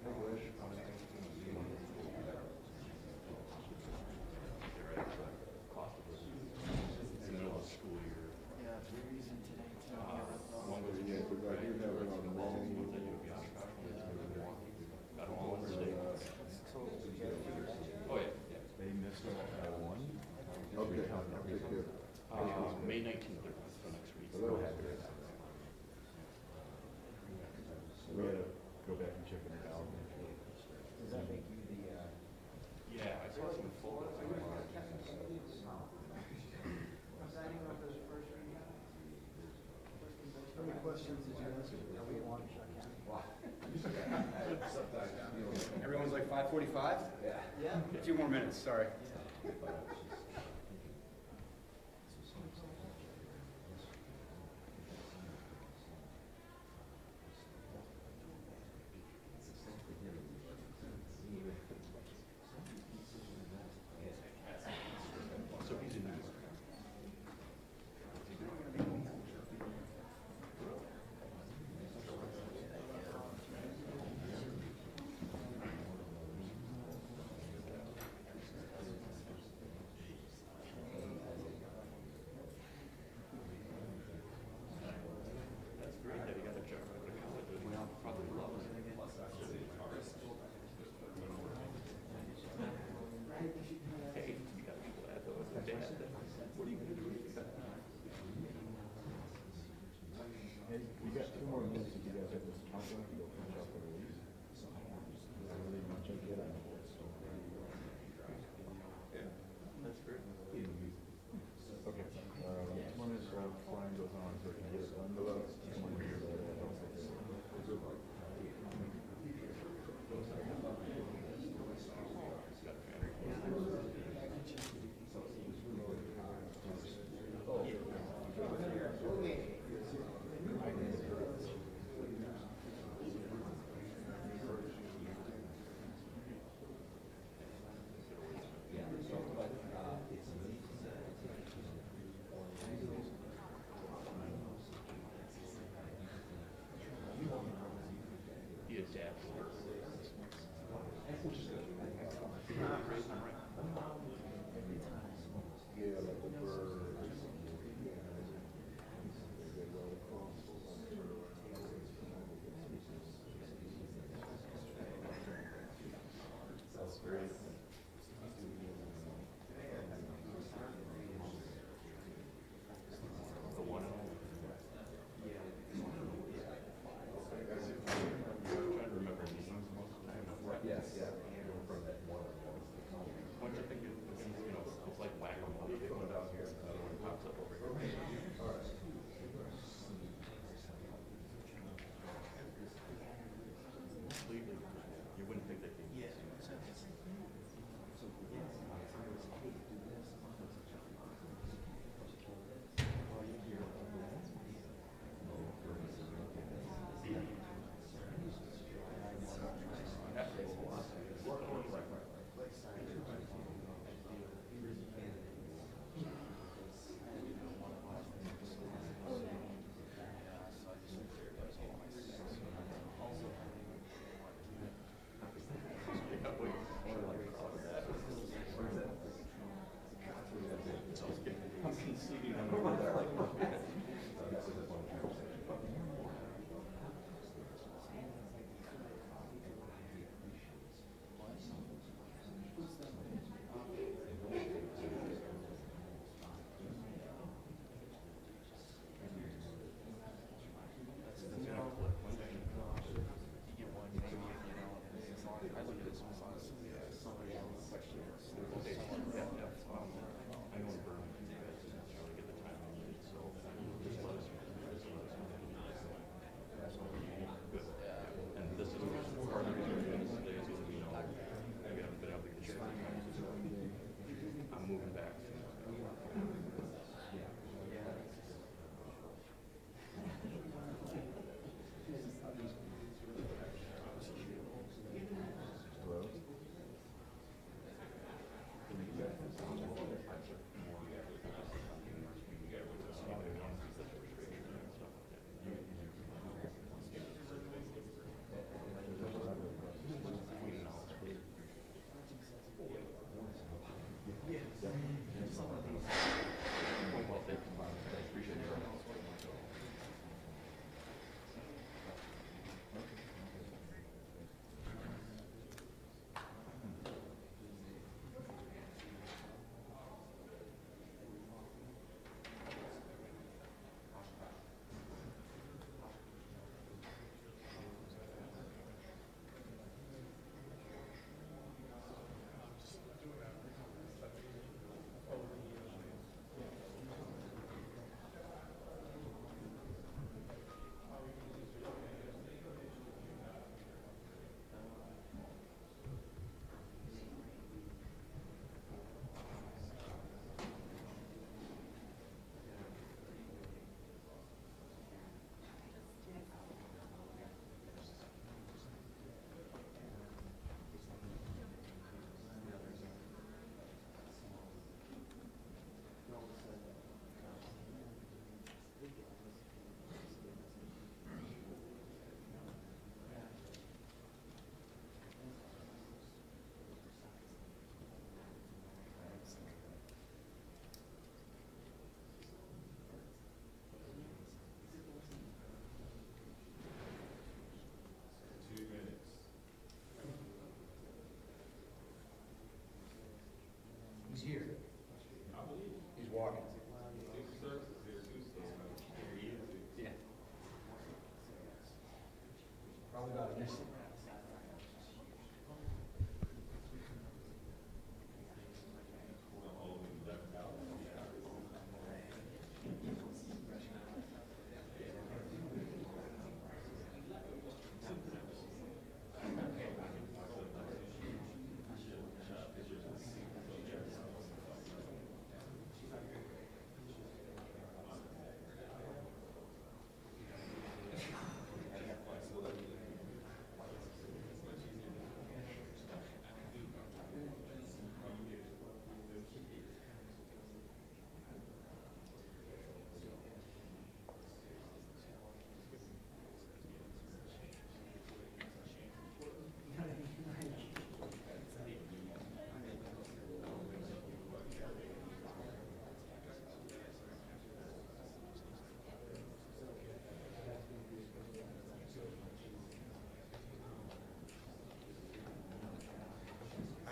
It's the middle of the school year. Yeah, we're using today too. One goes to Yeah, because I do have it on the wrong. one that you'll be on track with, got them all in the state. Oh, yeah, yeah. They missed one. Okay, I'll take care of it. May 19th, for next week. Hello. We had to go back and check it out. Does that make you the, Yeah, I saw some photos online. how many questions did you ask? Are we on? Everyone's like 5:45? Yeah. A few more minutes, sorry. So he's in New York. That's great that he got a job out of college. Well, probably loves it. Hey, you got people that though, as a dad, what are you gonna do with that? Hey, we got 2 more minutes if you guys have this countdown to go finish up the release. I really want to check it out. That's great. Okay. This one is flying goes on so we can get it done. This one here, He adapts. Which is good. Raising him right. Yeah, like the bird. That's great. The one and only. I'm trying to remember names most of the time. Yes, yeah. From that one.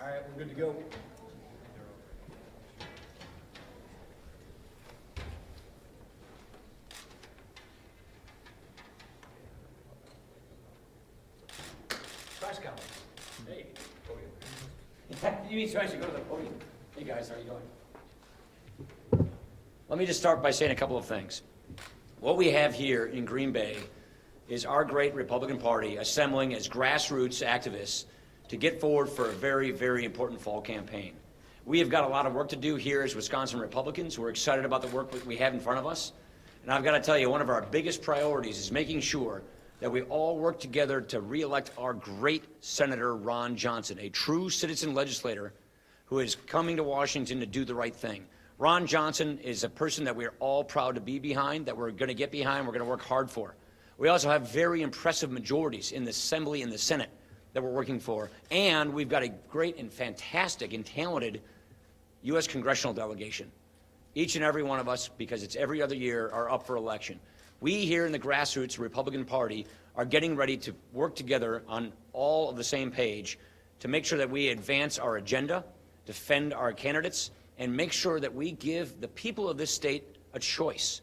All right, we're good to go. Press conference. Hey. You mean twice, you go to the podium. Hey, guys, how are you doing? Let me just start by saying a couple of things. What we have here in Green Bay is our great Republican Party assembling as grassroots activists to get forward for a very, very important fall campaign. We have got a lot of work to do here as Wisconsin Republicans. We're excited about the work that we have in front of us. And I've got to tell you, one of our biggest priorities is making sure that we all work together to re-elect our great Senator Ron Johnson, a true citizen legislator who is coming to Washington to do the right thing. Ron Johnson is a person that we're all proud to be behind, that we're going to get behind, we're going to work hard for. We also have very impressive majorities in the Assembly and the Senate that we're working for, and we've got a great and fantastic and talented U.S. congressional delegation. Each and every one of us, because it's every other year, are up for election. We here in the grassroots Republican Party are getting ready to work together on all of the same page to make sure that we advance our agenda, defend our candidates, and make sure that we give the people of this state a choice.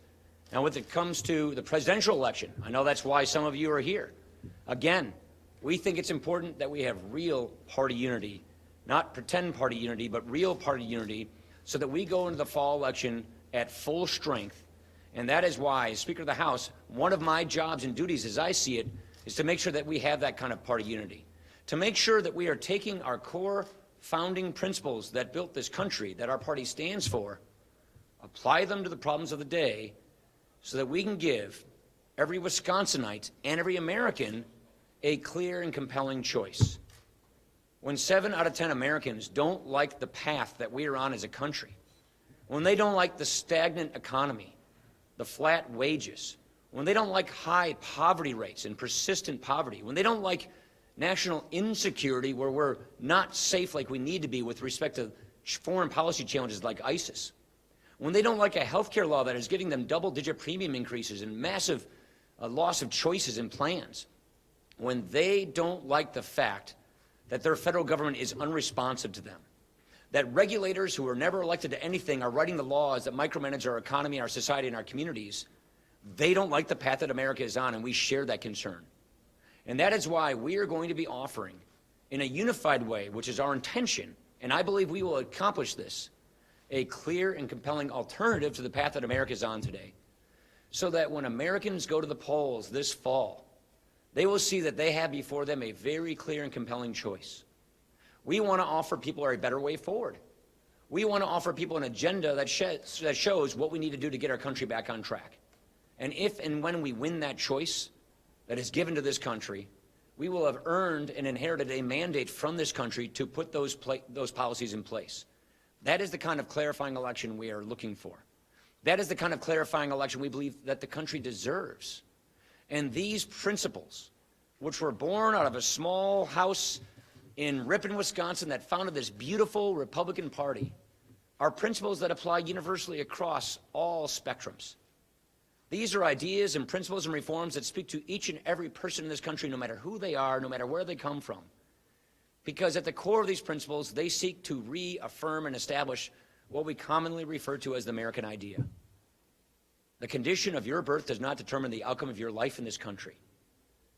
Now, when it comes to the presidential election, I know that's why some of you are here. Again, we think it's important that we have real party unity, not pretend party unity, but real party unity, so that we go into the fall election at full strength. And that is why, as Speaker of the House, one of my jobs and duties, as I see it, is to make sure that we have that kind of party unity, to make sure that we are taking our core founding principles that built this country, that our party stands for, apply them to the problems of the day, so that we can give every Wisconsinite and every American a clear and compelling choice. When 7 out of 10 Americans don't like the path that we are on as a country, when they don't like the stagnant economy, the flat wages, when they don't like high poverty rates and persistent poverty, when they don't like national insecurity where we're not safe like we need to be with respect to foreign policy challenges like ISIS, when they don't like a health care law that is giving them double-digit premium increases and massive loss of choices and plans, when they don't like the fact that their federal government is unresponsive to them, that regulators who are never elected to anything are writing the laws that micromanage our economy, our society, and our communities, they don't like the path that America is on, and we share that concern. And that is why we are going to be offering, in a unified way, which is our intention, and I believe we will accomplish this, a clear and compelling alternative to the path that America is on today, so that when Americans go to the polls this fall, they will see that they have before them a very clear and compelling choice. We want to offer people a better way forward. We want to offer people an agenda that shows what we need to do to get our country back on track. And if and when we win that choice that is given to this country, we will have earned and inherited a mandate from this country to put those policies in place. That is the kind of clarifying election we are looking for. That is the kind of clarifying election we believe that the country deserves. And these principles, which were born out of a small house in Ripon, Wisconsin, that founded this beautiful Republican Party, are principles that apply universally across all spectrums. These are ideas and principles and reforms that speak to each and every person in this country, no matter who they are, no matter where they come from. Because at the core of these principles, they seek to reaffirm and establish what we commonly refer to as the American idea. The condition of your birth does not determine the outcome of your life in this country.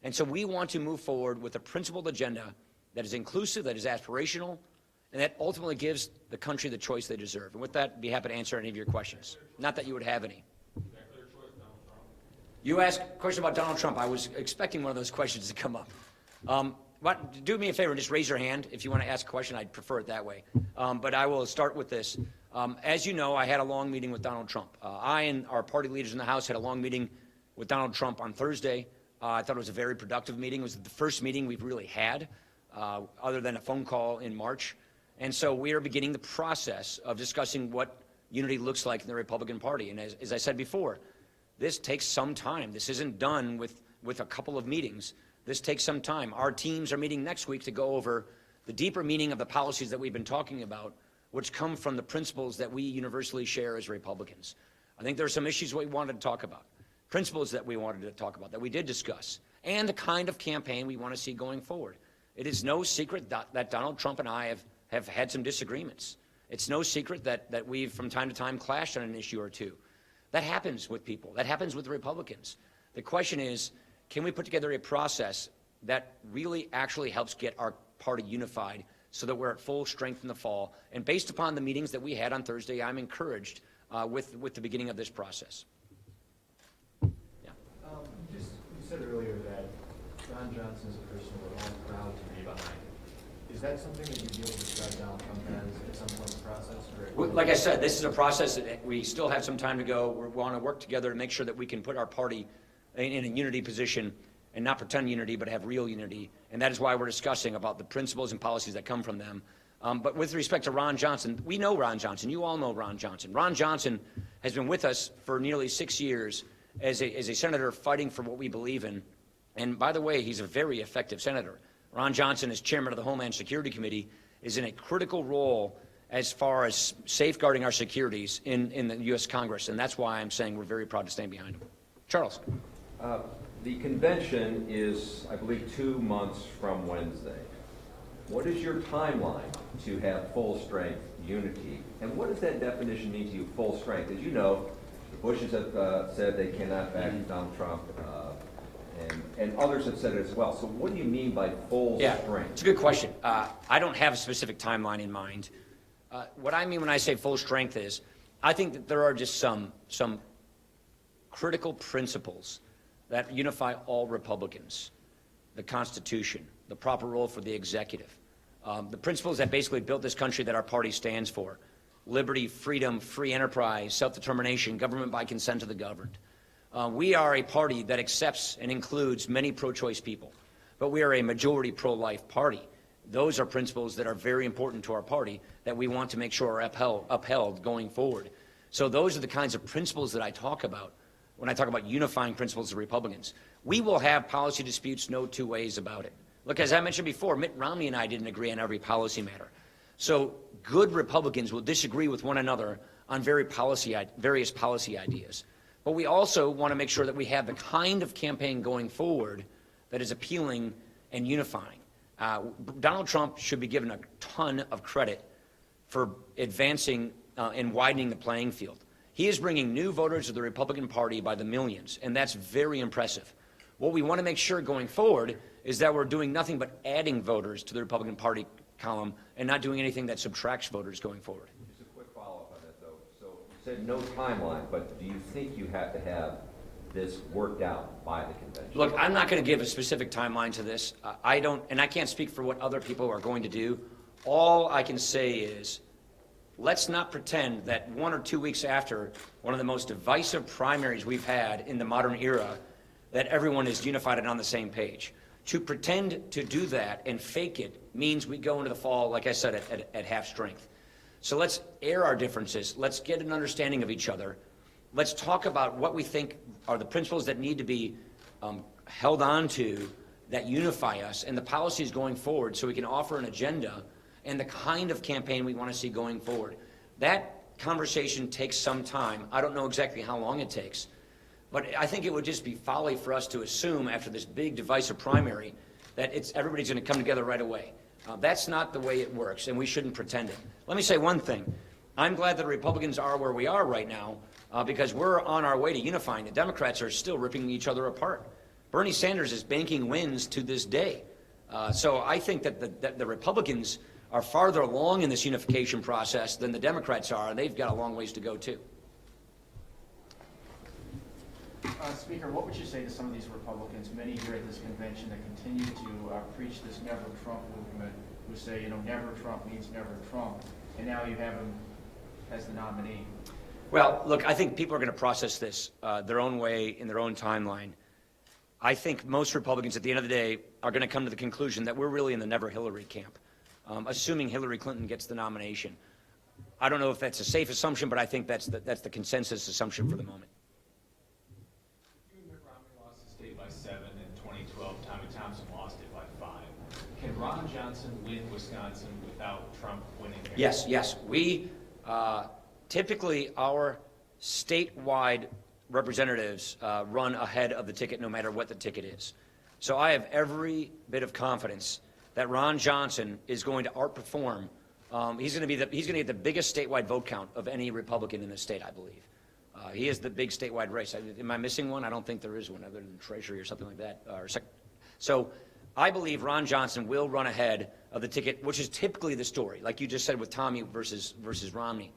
And so we want to move forward with a principled agenda that is inclusive, that is aspirational, and that ultimately gives the country the choice they deserve. And with that, I'd be happy to answer any of your questions. Not that you would have any. You asked a question about Donald Trump. I was expecting one of those questions to come up. But do me a favor and just raise your hand if you want to ask a question. I'd prefer it that way. But I will start with this. As you know, I had a long meeting with Donald Trump. I and our party leaders in the House had a long meeting with Donald Trump on Thursday. I thought it was a very productive meeting. It was the first meeting we've really had, other than a phone call in March. And so we are beginning the process of discussing what unity looks like in the Republican Party. And as I said before, this takes some time. This isn't done with a couple of meetings. This takes some time. Our teams are meeting next week to go over the deeper meaning of the policies that we've been talking about, which come from the principles that we universally share as Republicans. I think there are some issues we wanted to talk about, principles that we wanted to talk about, that we did discuss, and the kind of campaign we want to see going forward. It is no secret that Donald Trump and I have had some disagreements. It's no secret that we've from time to time clashed on an issue or two. That happens with people. That happens with the Republicans. The question is, can we put together a process that really actually helps get our party unified so that we're at full strength in the fall? And based upon the meetings that we had on Thursday, I'm encouraged with the beginning of this process. Yeah. You said earlier that Ron Johnson is a person we're all proud to be behind. Is that something that you'd be able to describe Donald Trump as at some point in the process? Or? Like I said, this is a process that we still have some time to go. We want to work together to make sure that we can put our party in a unity position and not pretend unity, but have real unity. And that is why we're discussing about the principles and policies that come from them. But with respect to Ron Johnson, we know Ron Johnson. You all know Ron Johnson. Ron Johnson has been with us for nearly 6 years as a senator fighting for what we believe in. And by the way, he's a very effective senator. Ron Johnson, as chairman of the Homeland Security Committee, is in a critical role as far as safeguarding our securities in the U.S. Congress. And that's why I'm saying we're very proud to stand behind him. Charles. The convention is, I believe, 2 months from Wednesday. What is your timeline to have full-strength unity? And what does that definition mean to you, full strength? As you know, the Bushes have said they cannot back Donald Trump, and others have said it as well. So what do you mean by full strength? It's a good question. I don't have a specific timeline in mind. What I mean when I say full strength is, I think that there are just some critical principles that unify all Republicans: the Constitution, the proper role for the executive, the principles that basically built this country that our party stands for: liberty, freedom, free enterprise, self-determination, government by consent of the governed. We are a party that accepts and includes many pro-choice people, but we are a majority pro-life party. Those are principles that are very important to our party that we want to make sure are upheld going forward. So those are the kinds of principles that I talk about when I talk about unifying principles of Republicans. We will have policy disputes, no two ways about it. Look, as I mentioned before, Mitt Romney and I didn't agree on every policy matter. So good Republicans will disagree with one another on various policy ideas. But we also want to make sure that we have the kind of campaign going forward that is appealing and unifying. Donald Trump should be given a ton of credit for advancing and widening the playing field. He is bringing new voters to the Republican Party by the millions, and that's very impressive. What we want to make sure going forward is that we're doing nothing but adding voters to the Republican Party column and not doing anything that subtracts voters going forward. Just a quick follow-up on that, though. So you said no timeline, but do you think you have to have this worked out by the convention? Look, I'm not going to give a specific timeline to this. I don't, and I can't speak for what other people are going to do. All I can say is, let's not pretend that 1 or 2 weeks after one of the most divisive primaries we've had in the modern era, that everyone is unified and on the same page. To pretend to do that and fake it means we go into the fall, like I said, at half strength. So let's air our differences. Let's get an understanding of each other. Let's talk about what we think are the principles that need to be held on to that unify us, and the policies going forward, so we can offer an agenda and the kind of campaign we want to see going forward. That conversation takes some time. I don't know exactly how long it takes, but I think it would just be folly for us to assume after this big divisive primary that everybody's going to come together right away. That's not the way it works, and we shouldn't pretend it. Let me say one thing. I'm glad that Republicans are where we are right now because we're on our way to unifying. The Democrats are still ripping each other apart. Bernie Sanders is banking wins to this day. So I think that the Republicans are farther along in this unification process than the Democrats are, and they've got a long ways to go too. Speaker, what would you say to some of these Republicans, many here at this convention, that continue to preach this never Trump movement, who say, never Trump means never Trump, and now you have him as the nominee? Well, look, I think people are going to process this their own way in their own timeline. I think most Republicans at the end of the day are going to come to the conclusion that we're really in the never Hillary camp, assuming Hillary Clinton gets the nomination. I don't know if that's a safe assumption, but I think that's the consensus assumption for the moment. Mitt Romney lost the state by 7 in 2012. Tommy Thompson lost it by 5. Can Ron Johnson win Wisconsin without Trump winning there? Yes. We typically our statewide representatives run ahead of the ticket no matter what the ticket is. So I have every bit of confidence that Ron Johnson is going to outperform. He's going to get the biggest statewide vote count of any Republican in the state, I believe. He is the big statewide race. Am I missing one? I don't think there is one other than Treasury or something like that. So I believe Ron Johnson will run ahead of the ticket, which is typically the story, like you just said with Tommy versus Romney.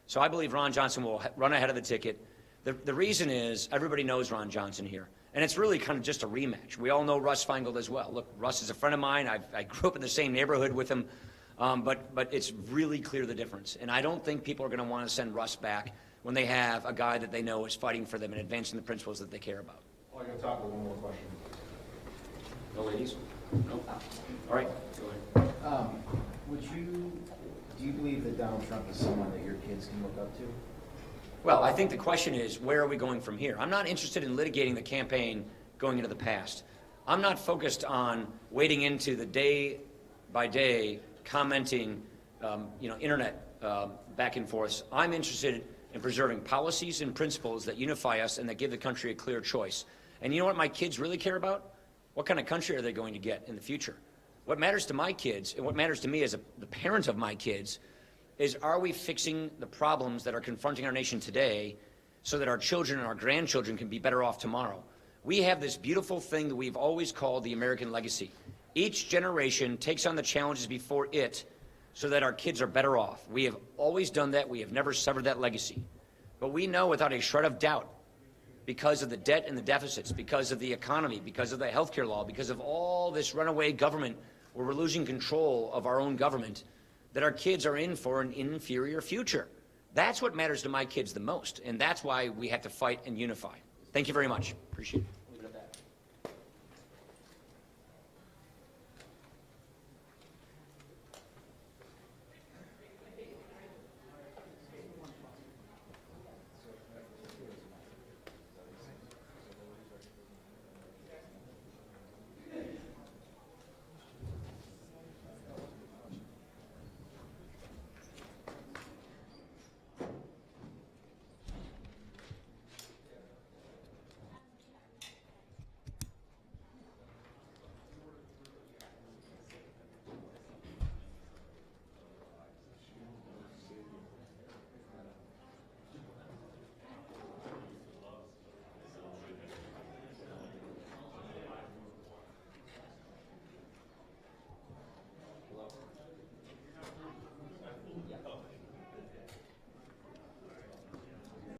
So I believe Ron Johnson will run ahead of the ticket. The reason is everybody knows Ron Johnson here. And it's really kind of just a rematch. We all know Russ Feingold as well. Look, Russ is a friend of mine. I grew up in the same neighborhood with him. But it's really clear the difference. And I don't think people are going to want to send Russ back when they have a guy that they know is fighting for them and advancing the principles that they care about. Oh, I got time for one more question. No ladies? No? All right. Go ahead. Do you believe that Donald Trump is someone that your kids can look up to? Well, I think the question is, where are we going from here? I'm not interested in litigating the campaign going into the past. I'm not focused on wading into the day-by-day commenting, internet back and forth. I'm interested in preserving policies and principles that unify us and that give the country a clear choice. And you know what my kids really care about? What kind of country are they going to get in the future? What matters to my kids, and what matters to me as the parent of my kids, is are we fixing the problems that are confronting our nation today so that our children and our grandchildren can be better off tomorrow? We have this beautiful thing that we've always called the American legacy. Each generation takes on the challenges before it so that our kids are better off. We have always done that. We have never severed that legacy. But we know without a shred of doubt, because of the debt and the deficits, because of the economy, because of the healthcare law, because of all this runaway government where we're losing control of our own government, that our kids are in for an inferior future. That's what matters to my kids the most, and that's why we have to fight and unify. Thank you very much. Appreciate it.